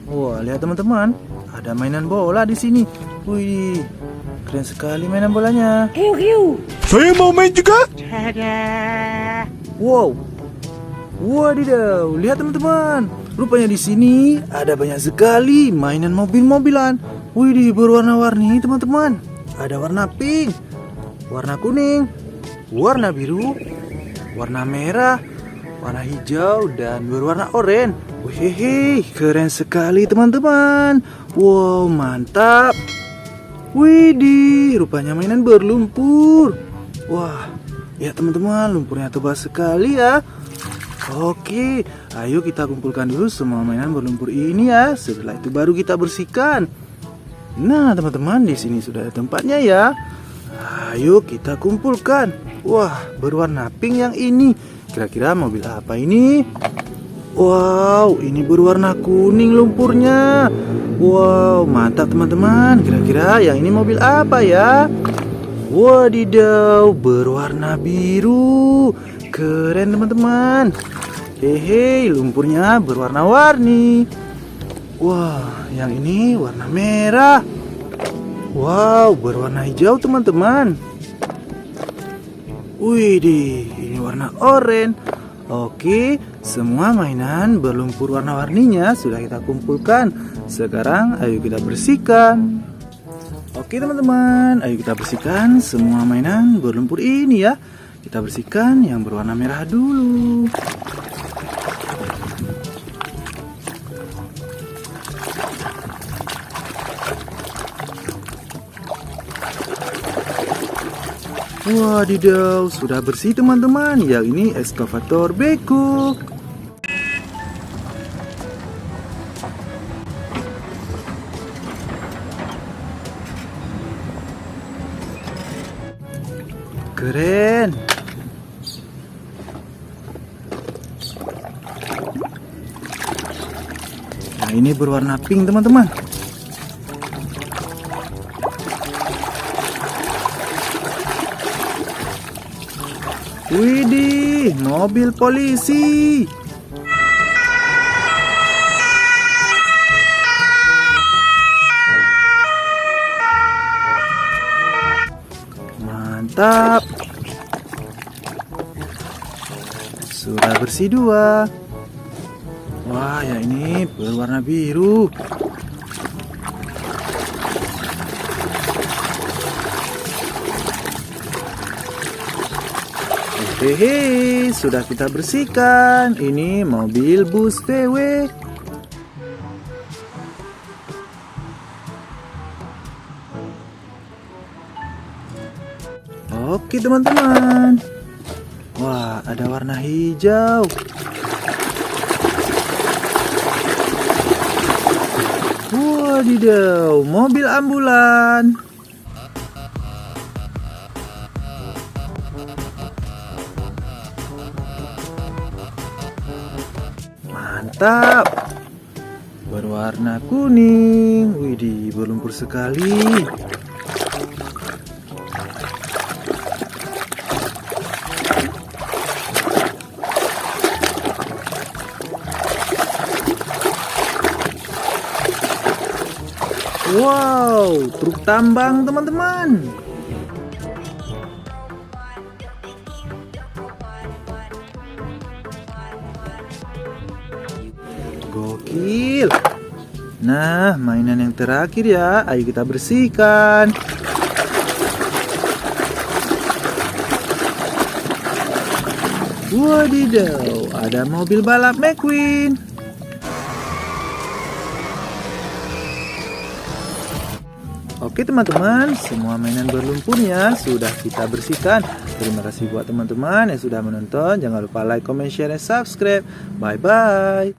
Wah, lihat teman-teman, ada mainan bola di sini. Wih, keren sekali mainan bolanya. Saya mau main juga. Wow, wadidaw, lihat teman-teman. Rupanya di sini ada banyak sekali mainan mobil-mobilan. Wih, berwarna-warni teman-teman. Ada warna pink, warna kuning, warna biru, warna merah, warna hijau, dan berwarna oranye. Wih, keren sekali teman-teman. Wow, mantap. Widih, rupanya mainan berlumpur. Wah, ya teman-teman, lumpurnya tebal sekali ya. Oke, ayo kita kumpulkan dulu semua mainan berlumpur ini ya. Setelah itu baru kita bersihkan. Nah, teman-teman, di sini sudah ada tempatnya ya. Ayo kita kumpulkan. Wah, berwarna pink yang ini. Kira-kira mobil apa ini? Wow, ini berwarna kuning lumpurnya. Wow, mantap teman-teman. Kira-kira yang ini mobil apa ya? Wadidaw, berwarna biru. Keren teman-teman. Hehe, lumpurnya berwarna-warni. Wah, yang ini warna merah. Wow, berwarna hijau teman-teman. Widih, ini warna oranye. Oke, semua mainan berlumpur warna-warninya sudah kita kumpulkan. Sekarang ayo kita bersihkan. Oke teman-teman, ayo kita bersihkan semua mainan berlumpur ini ya. Kita bersihkan yang berwarna merah dulu. Wadidaw, sudah bersih teman-teman. Yang ini ekskavator beko. Keren. Nah, ini berwarna pink teman-teman. Widih, mobil polisi. Mantap. Sudah bersih dua. Wah, yang ini berwarna biru. Hehe, sudah kita bersihkan. Ini mobil bus VW. Oke teman-teman. Wah, ada warna hijau. Wadidaw, mobil ambulan. Mantap. Berwarna kuning. Widih, berlumpur sekali. Wow, truk tambang teman-teman. Gokil. Nah, mainan yang terakhir ya. Ayo kita bersihkan. Wadidaw, ada mobil balap McQueen. Oke teman-teman, semua mainan berlumpurnya sudah kita bersihkan. Terima kasih buat teman-teman yang sudah menonton. Jangan lupa like, comment, share, dan subscribe. Bye-bye.